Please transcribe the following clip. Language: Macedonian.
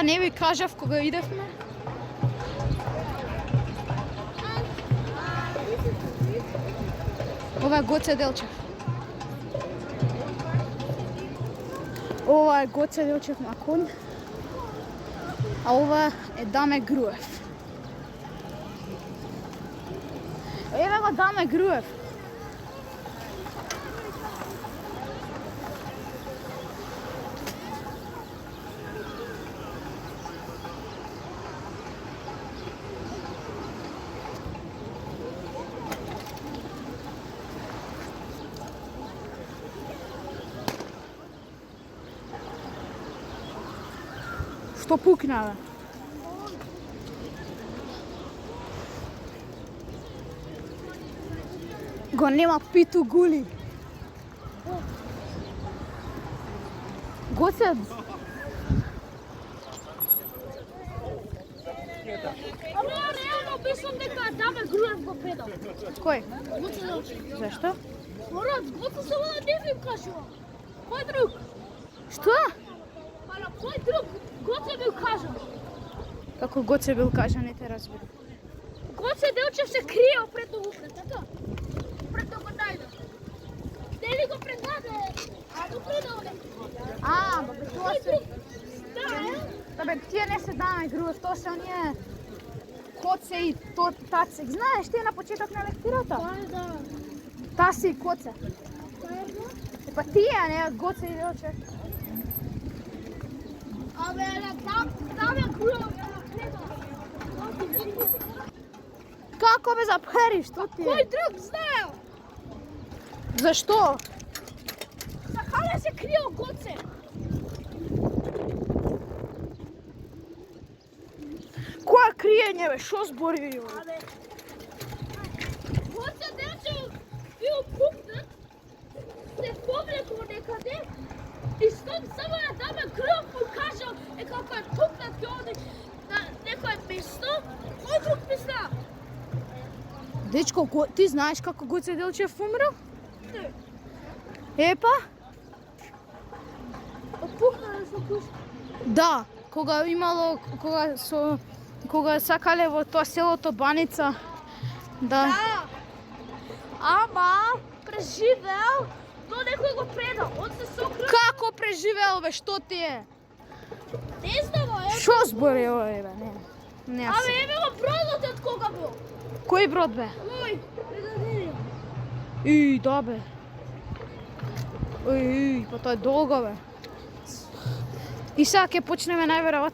Ова не ви кажав кога идевме. Ова е Гоце Делчев. Ова е Гоце Делчев на конј. А ова е Даме Груев. Еве го Даме Груев. Што пукна, бе? Го нема Питу Гули. Гоце... Ама реално мислам дека Даме Груев го предал. Кој? Гоце Делчев. Зашто? Морат, Гоце се вода не ви кажува. Кој друг? Што? Ала кој друг? Гоце ми кажа. Како Гоце бил кажа, не те разбира. Гоце Делчев се криел пред Уврет, така? Пред го најде. Дели го предаде? А го предаде. Бабе, тоа се... Бабе, тие не се Даме Груев, тоа се оние... Коце и Тацик. Знаеш, тие на почеток на лектирата? Да. Таси и Коце. Па тие, не, Гоце и Делчев. Абе, Даме Груев ја предал. Како бе запери, што ти Кој е? друг знаел? Зашто? Сакале се криел Гоце. Која криење, бе? Шо збори ви? Абе, Гоце Делчев бил пукнат, се повлекол некаде и стон само на Даме Груев му кажал како е пукнат ќе оди на некој место, кој друг мисля? Дечко, ти знаеш како Гоце Делчев умрел? Не. Епа? Пукнат со пушка. Да, кога сакале во тоа селото Баница, да. Да. Ама преживел, но некој го предал. Он се сокрил. Како преживел, бе, што ти е? Не знам, Шо збори овој, бе, не. Не, јас. Абе, еве го бродот од кога бил. Кој брод, бе? Ој, предадени. Да, бе. Па тоа е долго, бе. И сега ќе почнеме најверојатно